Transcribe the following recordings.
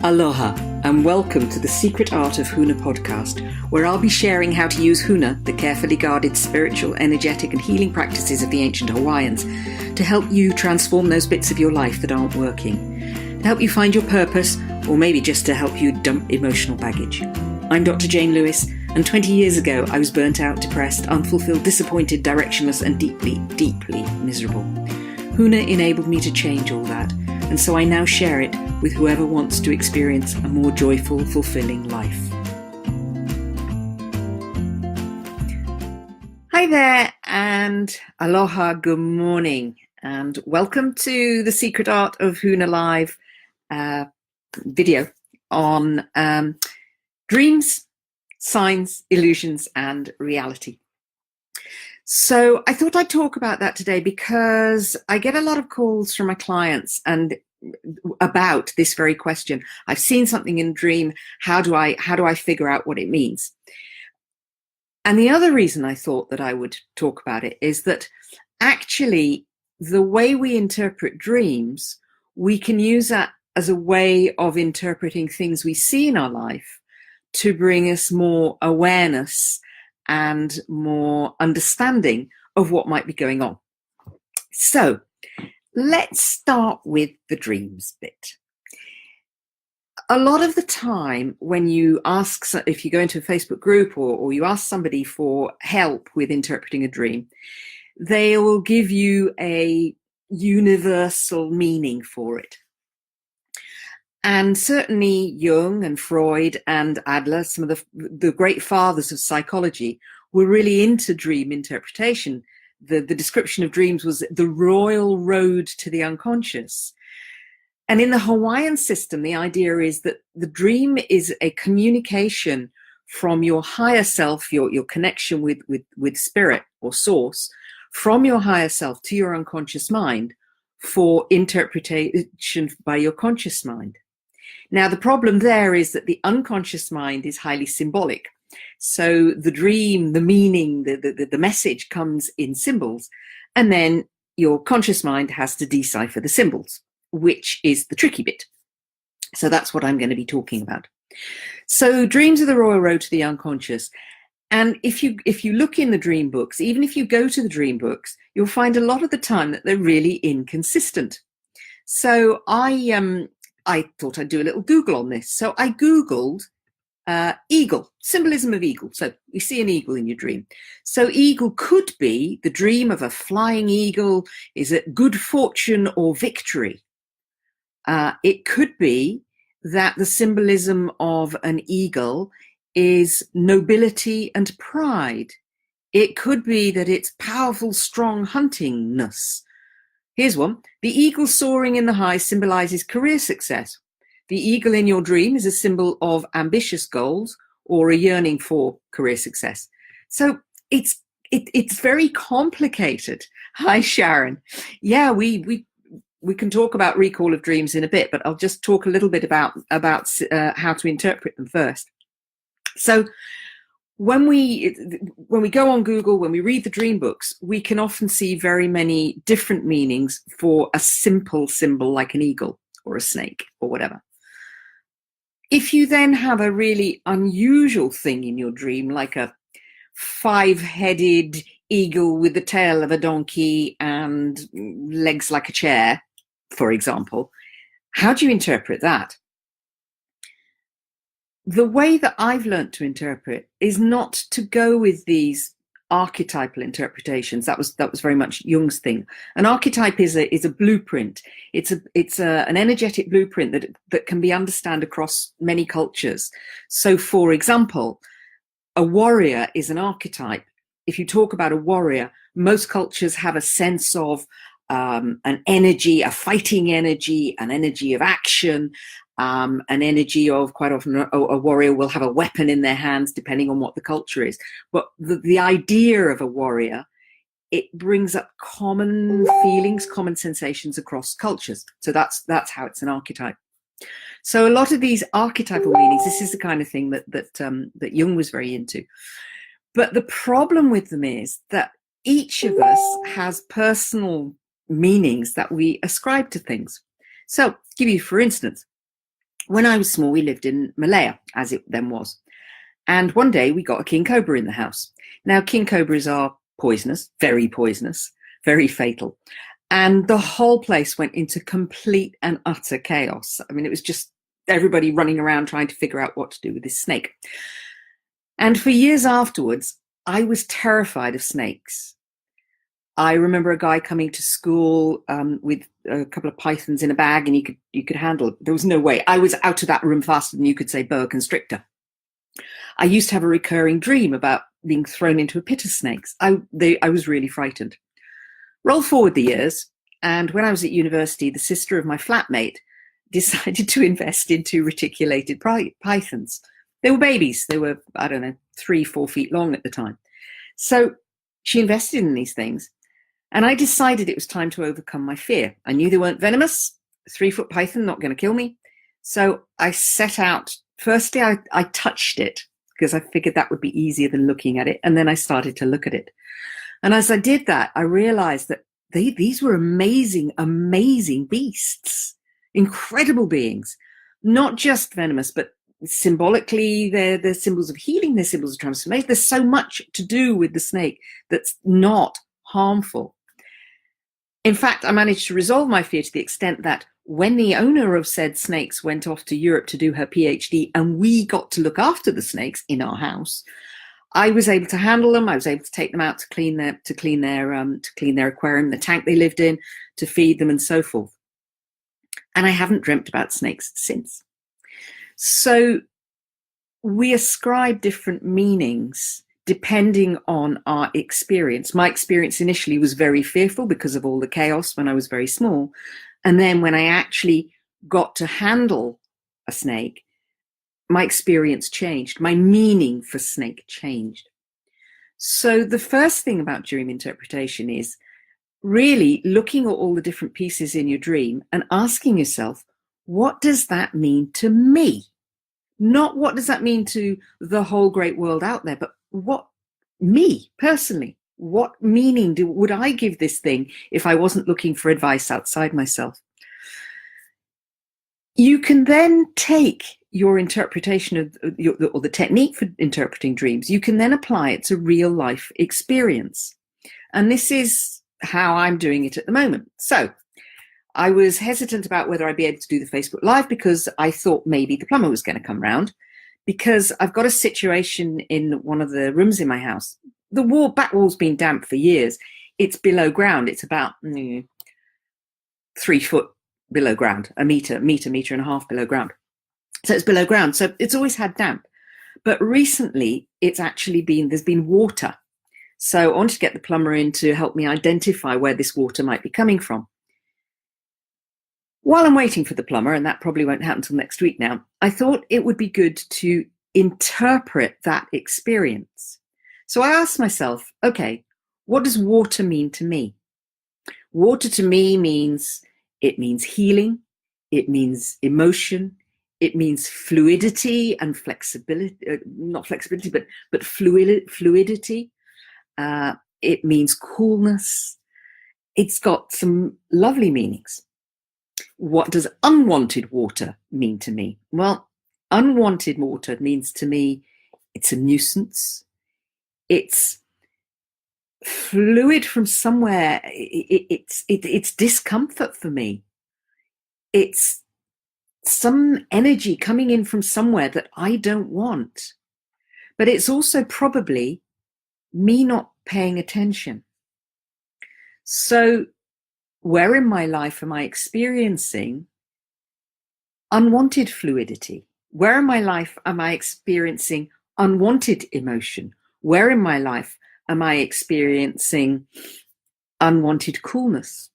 Aloha and welcome to the Secret Art of Huna podcast, where I'll be sharing how to use Huna, the carefully guarded spiritual, energetic and healing practices of the ancient Hawaiians, to help you transform those bits of your life that aren't working, to help you find your purpose, or maybe just to help you dump emotional baggage. I'm Dr. Jane Lewis, and 20 years ago I was burnt out, depressed, unfulfilled, disappointed, directionless and deeply, deeply miserable. Huna enabled me to change all that, and so I now share it with whoever wants to experience a more joyful, fulfilling life. Hi there, and aloha, good morning, and welcome to the Secret Art of Huna Live video on dreams, signs, illusions, and reality. So I thought I'd talk about that today because I get a lot of calls from my clients and about this very question. I've seen something in a dream. How do I figure out what it means? And the other reason I thought that I would talk about it is that actually the way we interpret dreams, we can use that as a way of interpreting things we see in our life to bring us more awareness and more understanding of what might be going on. So let's start with the dreams bit. A lot of the time when you ask, if you go into a Facebook group or you ask somebody for help with interpreting a dream, they will give you a universal meaning for it. And certainly Jung and Freud and Adler, some of the great fathers of psychology, were really into dream interpretation. The description of dreams was the royal road to the unconscious. And in the Hawaiian system, the idea is that the dream is a communication from your higher self, your connection with spirit or source, from your higher self to your unconscious mind for interpretation by your conscious mind. Now, the problem there is that the unconscious mind is highly symbolic. So the dream, the meaning, the message comes in symbols, and then your conscious mind has to decipher the symbols, which is the tricky bit. So that's what I'm going to be talking about. So dreams are the royal road to the unconscious. And if you look in the dream books, even if you go to the dream books, you'll find a lot of the time that they're really inconsistent. So I thought I'd do a little Google on this. So I Googled eagle, symbolism of eagle. So you see an eagle in your dream. So eagle could be the dream of a flying eagle. Is it good fortune or victory? It could be that the symbolism of an eagle is nobility and pride. It could be that it's powerful, strong huntingness. Here's one. The eagle soaring in the high symbolizes career success. The eagle in your dream is a symbol of ambitious goals or a yearning for career success. So it's very complicated. Hi, Sharon. Yeah, we can talk about recall of dreams in a bit, but I'll just talk a little bit about how to interpret them first. So when we go on Google, when we read the dream books, we can often see very many different meanings for a simple symbol like an eagle or a snake or whatever. If you then have a really unusual thing in your dream, like a 5-headed eagle with the tail of a donkey and legs like a chair, for example, how do you interpret that? The way that I've learned to interpret is not to go with these archetypal interpretations. That was very much Jung's thing. An archetype is a blueprint. It's an energetic blueprint that can be understood across many cultures. So, for example, a warrior is an archetype. If you talk about a warrior, most cultures have a sense of an energy, a fighting energy, an energy of action. An energy of, quite often a warrior will have a weapon in their hands depending on what the culture is. But the idea of a warrior, it brings up common feelings, common sensations across cultures. So that's how it's an archetype. So a lot of these archetypal meanings, this is the kind of thing that Jung was very into. But the problem with them is that each of us has personal meanings that we ascribe to things. So give you, for instance, When I was small, we lived in Malaya, as it then was. And one day we got a king cobra in the house. Now, king cobras are poisonous, very fatal. And the whole place went into complete and utter chaos. I mean, it was just everybody running around trying to figure out what to do with this snake. And for years afterwards, I was terrified of snakes. I remember a guy coming to school with a couple of pythons in a bag, and you could handle it. There was no way. I was out of that room faster than you could say boa constrictor. I used to have a recurring dream about being thrown into a pit of snakes. I was really frightened. Roll forward the years, and when I was at university, the sister of my flatmate decided to invest into reticulated pythons. They were babies. They were, 3-4 feet long at the time. So she invested in these things, and I decided it was time to overcome my fear. I knew they weren't venomous. 3-foot python, not going to kill me. So I set out. Firstly, I touched it because I figured that would be easier than looking at it. And then I started to look at it. And as I did that, I realized that these were amazing, amazing beasts, incredible beings, not just venomous, but symbolically, they're symbols of healing, they're symbols of transformation. There's so much to do with the snake that's not harmful. In fact, I managed to resolve my fear to the extent that when the owner of said snakes went off to Europe to do her PhD and we got to look after the snakes in our house, I was able to handle them. I was able to take them out to clean their aquarium, the tank they lived in, to feed them and so forth. And I haven't dreamt about snakes since. So we ascribe different meanings depending on our experience. My experience initially was very fearful because of all the chaos when I was very small. And then when I actually got to handle a snake, my experience changed. My meaning for snake changed. So the first thing about dream interpretation is really looking at all the different pieces in your dream and asking yourself, what does that mean to me? Not what does that mean to the whole great world out there, but what me personally, what meaning would I give this thing if I wasn't looking for advice outside myself? You can then take your interpretation of or the technique for interpreting dreams, you can then apply it to real life experience. And this is how I'm doing it at the moment. So I was hesitant about whether I'd be able to do the Facebook Live because I thought maybe the plumber was going to come round, because I've got a situation in one of the rooms in my house. The back wall's been damp for years. It's below ground. It's about 3 foot below ground, a meter and a half below ground. So it's below ground. So it's always had damp. But recently there's been water. So I wanted to get the plumber in to help me identify where this water might be coming from. While I'm waiting for the plumber, and that probably won't happen until next week now, I thought it would be good to interpret that experience. So I asked myself, okay, what does water mean to me? Water to me means healing, it means emotion, it means fluidity and flexibility, not flexibility, but fluidity. It means coolness. It's got some lovely meanings. What does unwanted water mean to me? Well, unwanted water means to me it's a nuisance. It's fluid from somewhere. It's discomfort for me. It's some energy coming in from somewhere that I don't want. But it's also probably me not paying attention. So where in my life am I experiencing unwanted fluidity? Where in my life am I experiencing unwanted emotion? Where in my life am I experiencing unwanted coolness?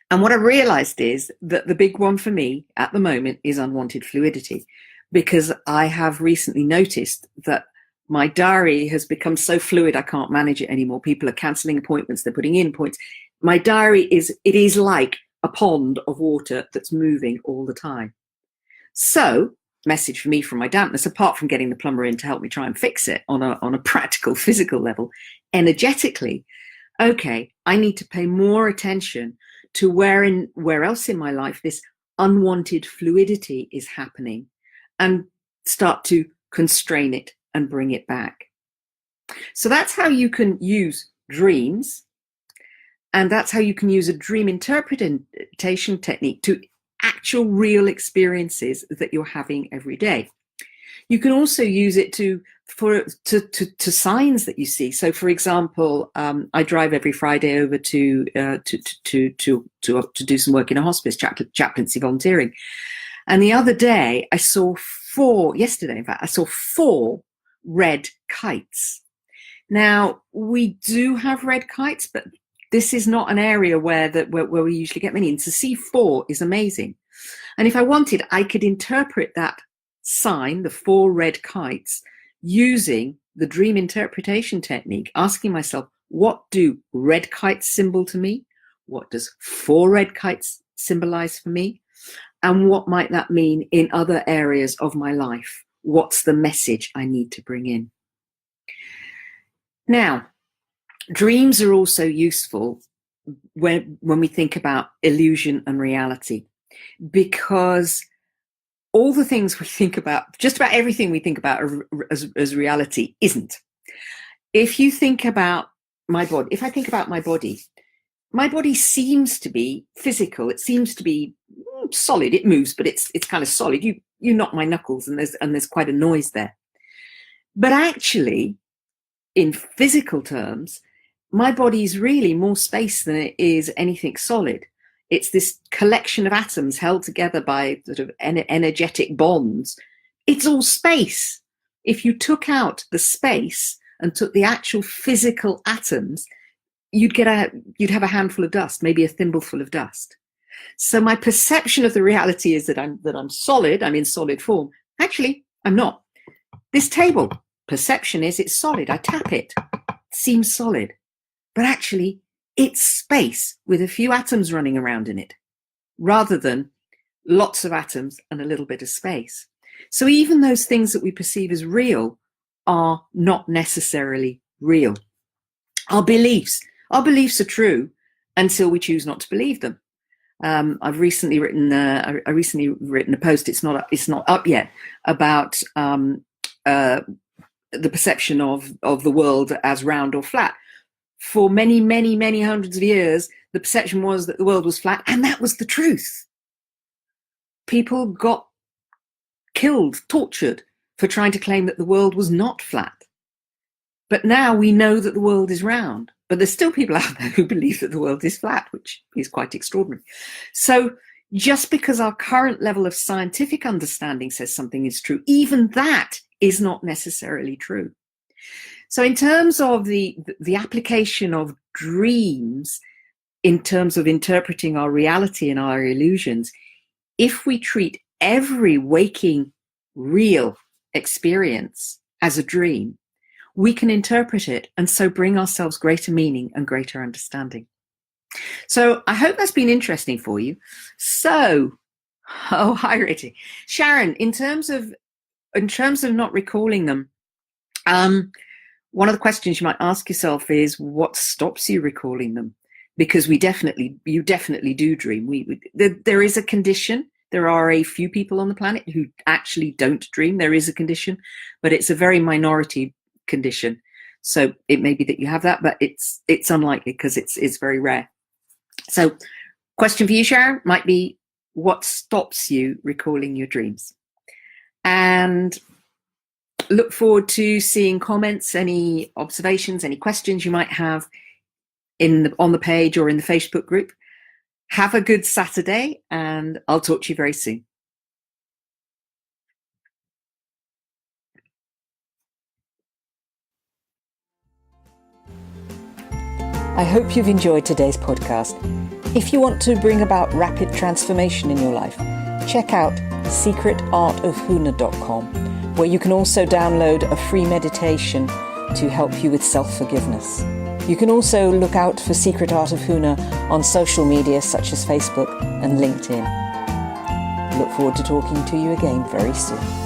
And what I realized is that the big one for me at the moment is unwanted fluidity, because I have recently noticed that my diary has become so fluid I can't manage it anymore. People are cancelling appointments, they're putting in points. My diary is like a pond of water that's moving all the time. So, message for me from my dampness, apart from getting the plumber in to help me try and fix it on a practical, physical level, energetically, okay, I need to pay more attention to where else in my life this unwanted fluidity is happening and start to constrain it and bring it back. So that's how you can use dreams, and that's how you can use a dream interpretation technique to actual real experiences that you're having every day. You can also use it to signs that you see. So, for example, I drive every Friday over to do some work in a hospice, chaplaincy volunteering. And the other day, yesterday, in fact, I saw 4 red kites. Now, we do have red kites, but this is not an area where we usually get many. And to see 4 is amazing. And if I wanted, I could interpret that sign, the 4 red kites, using the dream interpretation technique, asking myself, what do red kites symbol to me? What does 4 red kites symbolize for me? And what might that mean in other areas of my life? What's the message I need to bring in? Now, dreams are also useful when we think about illusion and reality, because all the things we think about, just about everything we think about as reality isn't. If you think about my body, if I think about my body seems to be physical. It seems to be solid. It moves, but it's kind of solid. You knock my knuckles and there's quite a noise there. But actually, in physical terms, my body is really more space than it is anything solid. It's this collection of atoms held together by sort of energetic bonds. It's all space. If you took out the space and took the actual physical atoms, you'd have a handful of dust, maybe a thimbleful of dust. So my perception of the reality is that I'm solid. I'm in solid form. Actually, I'm not. This table, perception is it's solid. I tap it. It seems solid. But actually, it's space with a few atoms running around in it, rather than lots of atoms and a little bit of space. So even those things that we perceive as real are not necessarily real. Our beliefs are true until we choose not to believe them. I've recently written a post. It's not up yet, about the perception of the world as round or flat. For many, many, many hundreds of years, the perception was that the world was flat, and that was the truth. People got killed, tortured for trying to claim that the world was not flat. But now we know that the world is round. But there's still people out there who believe that the world is flat, which is quite extraordinary. So just because our current level of scientific understanding says something is true, even that is not necessarily true. So in terms of the application of dreams, in terms of interpreting our reality and our illusions, if we treat every waking real experience as a dream, we can interpret it and so bring ourselves greater meaning and greater understanding. So I hope that's been interesting for you. So, hi Richie. Sharon, in terms of not recalling them, one of the questions you might ask yourself is, what stops you recalling them? Because you definitely do dream. There is a condition. There are a few people on the planet who actually don't dream. There is a condition, but it's a very minority condition. So it may be that you have that, but it's unlikely because it's very rare. So question for you, Sharon, might be, what stops you recalling your dreams? And look forward to seeing comments, any observations, any questions you might have on the page or in the Facebook group. Have a good Saturday, and I'll talk to you very soon. I hope you've enjoyed today's podcast. If you want to bring about rapid transformation in your life, check out secretartofhuna.com, where you can also download a free meditation to help you with self-forgiveness. You can also look out for Secret Art of Huna on social media such as Facebook and LinkedIn. Look forward to talking to you again very soon.